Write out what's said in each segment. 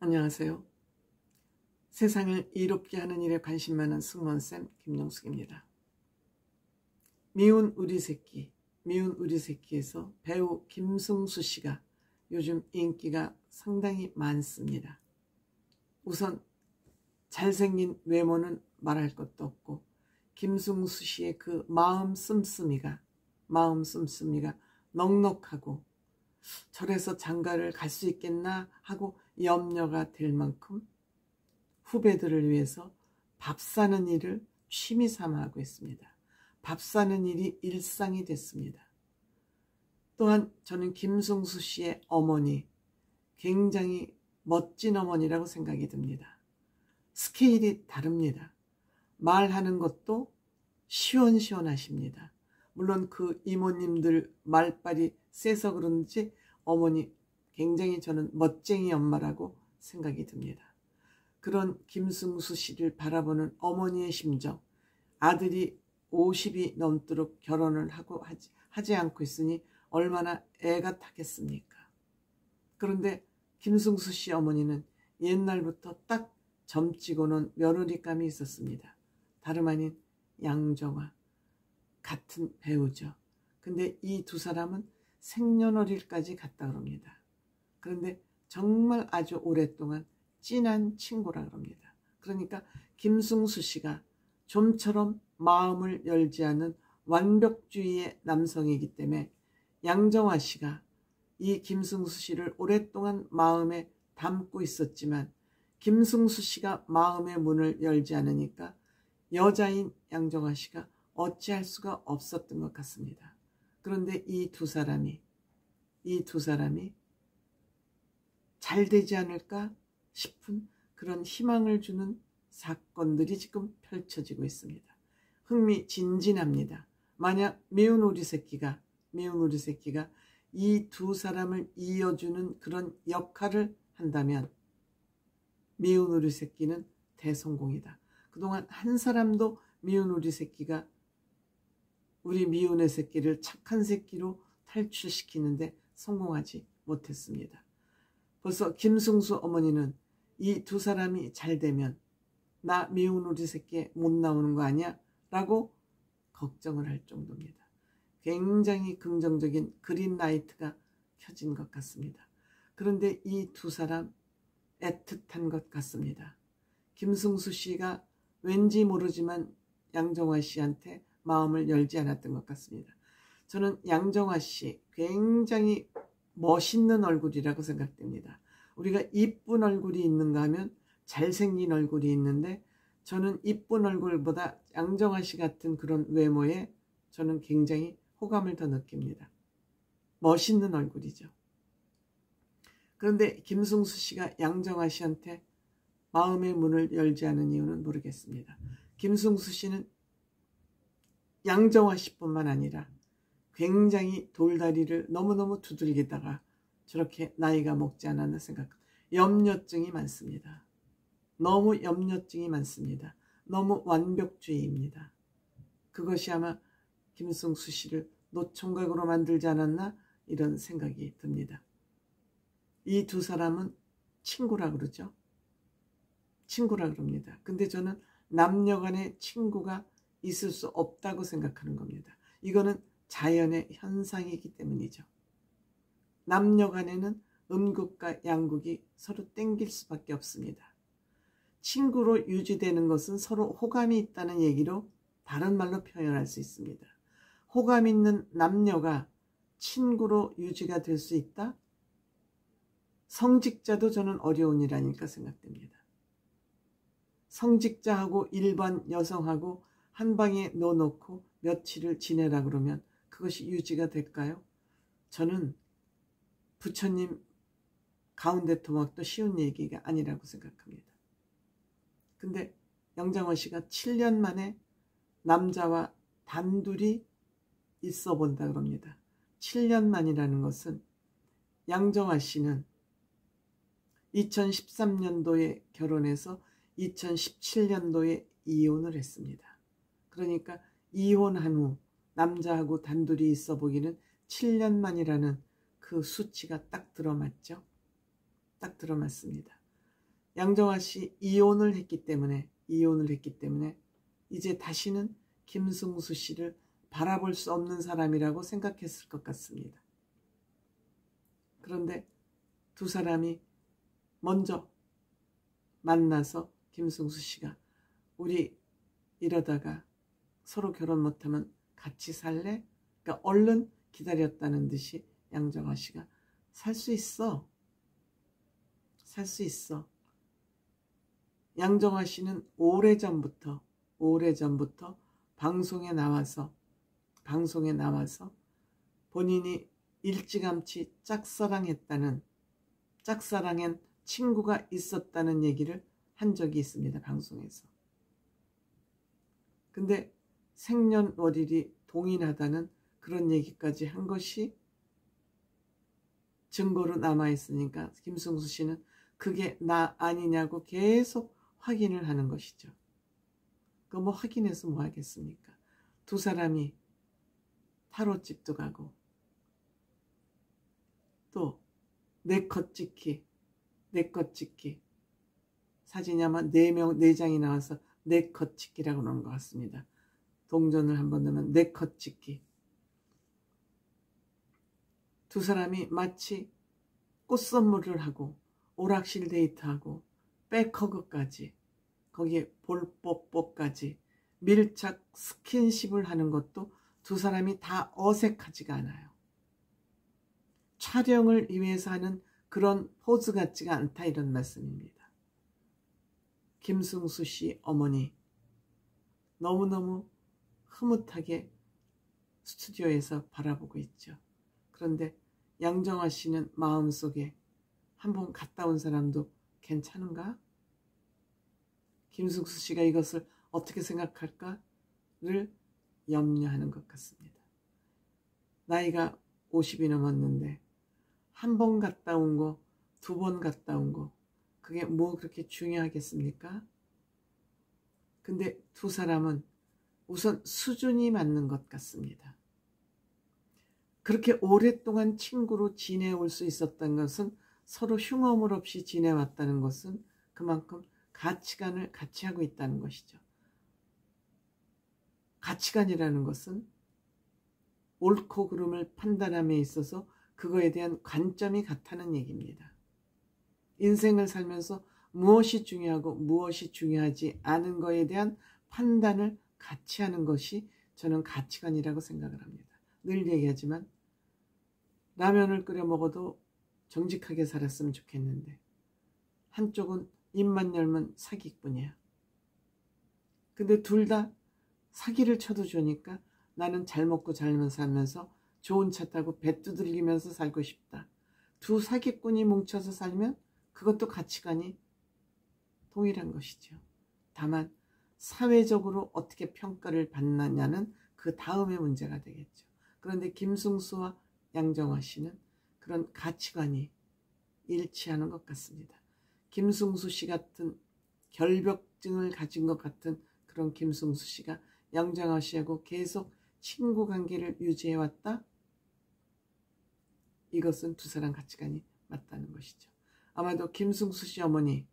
안녕하세요. 세상을 이롭게 하는 일에 관심 많은 승무원쌤 김용숙입니다. 미운 우리 새끼에서 배우 김승수 씨가 요즘 인기가 상당히 많습니다. 우선 잘생긴 외모는 말할 것도 없고 김승수 씨의 그 마음 씀씀이가 넉넉하고 저래서 장가를 갈 수 있겠나 하고 염려가 될 만큼 후배들을 위해서 밥 사는 일을 취미 삼아 하고 있습니다. 밥 사는 일이 일상이 됐습니다. 또한 저는 김승수 씨의 어머니 굉장히 멋진 어머니라고 생각이 듭니다. 스케일이 다릅니다. 말하는 것도 시원시원하십니다. 물론 그 이모님들 말빨이 세서 그런지 어머니 굉장히 저는 멋쟁이 엄마라고 생각이 듭니다. 그런 김승수 씨를 바라보는 어머니의 심정, 아들이 50이 넘도록 결혼을 하지 않고 있으니 얼마나 애가 타겠습니까? 그런데 김승수 씨 어머니는 옛날부터 딱 점찍어 놓은 며느리감이 있었습니다. 다름 아닌 양정화, 같은 배우죠. 근데 이 두 사람은 생년월일까지 갔다 그럽니다. 그런데 정말 아주 오랫동안 진한 친구라 그럽니다. 그러니까 김승수 씨가 좀처럼 마음을 열지 않는 완벽주의의 남성이기 때문에 양정화 씨가 이 김승수 씨를 오랫동안 마음에 담고 있었지만 김승수 씨가 마음의 문을 열지 않으니까 여자인 양정화 씨가 어찌할 수가 없었던 것 같습니다. 그런데 이 두 사람이 잘 되지 않을까 싶은 그런 희망을 주는 사건들이 지금 펼쳐지고 있습니다. 흥미진진합니다. 만약 미운 우리 새끼가 이 두 사람을 이어주는 그런 역할을 한다면 미운 우리 새끼는 대성공이다. 그동안 한 사람도 미운 우리 새끼가 우리 미운의 새끼를 착한 새끼로 탈출시키는데 성공하지 못했습니다. 벌써 김승수 어머니는 이 두 사람이 잘 되면 나 미운 우리 새끼 못 나오는 거 아니야? 라고 걱정을 할 정도입니다. 굉장히 긍정적인 그린라이트가 켜진 것 같습니다. 그런데 이 두 사람 애틋한 것 같습니다. 김승수 씨가 왠지 모르지만 양정화 씨한테 마음을 열지 않았던 것 같습니다. 저는 양정화 씨 굉장히 멋있는 얼굴이라고 생각됩니다. 우리가 이쁜 얼굴이 있는가 하면 잘생긴 얼굴이 있는데 저는 이쁜 얼굴보다 양정화 씨 같은 그런 외모에 저는 굉장히 호감을 더 느낍니다. 멋있는 얼굴이죠. 그런데 김승수 씨가 양정화 씨한테 마음의 문을 열지 않은 이유는 모르겠습니다. 김승수 씨는 양정화 씨뿐만 아니라 굉장히 돌다리를 너무너무 두들기다가 저렇게 나이가 먹지 않았나 생각. 염려증이 많습니다. 너무 염려증이 많습니다. 너무 완벽주의입니다. 그것이 아마 김승수 씨를 노총각으로 만들지 않았나 이런 생각이 듭니다. 이 두 사람은 친구라 그러죠. 친구라 그럽니다. 근데 저는 남녀 간의 친구가 있을 수 없다고 생각하는 겁니다. 이거는 자연의 현상이기 때문이죠. 남녀 간에는 음극과 양극이 서로 땡길 수밖에 없습니다. 친구로 유지되는 것은 서로 호감이 있다는 얘기로 다른 말로 표현할 수 있습니다. 호감 있는 남녀가 친구로 유지가 될 수 있다? 성직자도 저는 어려운 일 아닐까 생각됩니다. 성직자하고 일반 여성하고 한 방에 넣어놓고 며칠을 지내라 그러면 그것이 유지가 될까요? 저는 부처님 가운데 토막도 쉬운 얘기가 아니라고 생각합니다. 근데 양정화 씨가 7년 만에 남자와 단둘이 있어 본다 그럽니다. 7년 만이라는 것은 양정화 씨는 2013년도에 결혼해서 2017년도에 이혼을 했습니다. 그러니까 이혼한 후 남자하고 단둘이 있어 보기는 7년 만이라는 그 수치가 딱 들어맞죠. 딱 들어맞습니다. 양정화 씨 이혼을 했기 때문에 이제 다시는 김승수 씨를 바라볼 수 없는 사람이라고 생각했을 것 같습니다. 그런데 두 사람이 먼저 만나서 김승수 씨가 우리 이러다가 서로 결혼 못하면 같이 살래? 그러니까 얼른 기다렸다는 듯이 양정화 씨가 살 수 있어. 양정화 씨는 오래전부터 방송에 나와서 본인이 일찌감치 짝사랑한 친구가 있었다는 얘기를 한 적이 있습니다. 방송에서. 근데 생년월일이 동일하다는 그런 얘기까지 한 것이 증거로 남아있으니까 김승수 씨는 그게 나 아니냐고 계속 확인을 하는 것이죠. 그 뭐 확인해서 뭐 하겠습니까? 두 사람이 타로집도 가고 또 내 컷 찍기 사진이 아마 4장이 나와서 내 컷 찍기라고 그러는 것 같습니다. 동전을 한번 넣으면 내 컷 찍기. 두 사람이 마치 꽃 선물을 하고 오락실 데이트하고 백허그까지 거기에 볼뽀뽀까지 밀착 스킨십을 하는 것도 두 사람이 다 어색하지가 않아요. 촬영을 위해서 하는 그런 포즈 같지가 않다 이런 말씀입니다. 김승수 씨 어머니 너무너무 흐뭇하게 스튜디오에서 바라보고 있죠. 그런데 양정화 씨는 마음속에 한번 갔다 온 사람도 괜찮은가? 김승수 씨가 이것을 어떻게 생각할까를 염려하는 것 같습니다. 나이가 50이 넘었는데 한 번 갔다 온 거, 2번 갔다 온 거 그게 뭐 그렇게 중요하겠습니까? 근데 두 사람은 우선 수준이 맞는 것 같습니다. 그렇게 오랫동안 친구로 지내올 수 있었던 것은 서로 흉엄을 없이 지내왔다는 것은 그만큼 가치관을 같이 하고 있다는 것이죠. 가치관이라는 것은 옳고 그름을 판단함에 있어서 그거에 대한 관점이 같다는 얘기입니다. 인생을 살면서 무엇이 중요하고 무엇이 중요하지 않은 거에 대한 판단을 같이 하는 것이 저는 가치관이라고 생각을 합니다. 늘 얘기하지만 라면을 끓여 먹어도 정직하게 살았으면 좋겠는데 한쪽은 입만 열면 사기꾼이야. 근데 둘 다 사기를 쳐도 좋으니까 나는 잘 먹고 잘 살면서 좋은 차 타고 배 두들기면서 살고 싶다. 두 사기꾼이 뭉쳐서 살면 그것도 가치관이 동일한 것이죠. 다만 사회적으로 어떻게 평가를 받느냐는 그 다음의 문제가 되겠죠. 그런데 김승수와 양정화 씨는 그런 가치관이 일치하는 것 같습니다. 김승수 씨 같은 결벽증을 가진 것 같은 그런 김승수 씨가 양정화 씨하고 계속 친구 관계를 유지해왔다? 이것은 두 사람 가치관이 맞다는 것이죠. 아마도 김승수 씨 어머니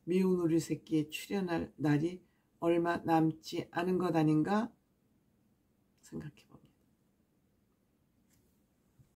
미운 우리 새끼에 출연할 날이 얼마 남지 않은 것 아닌가 생각해 봅니다.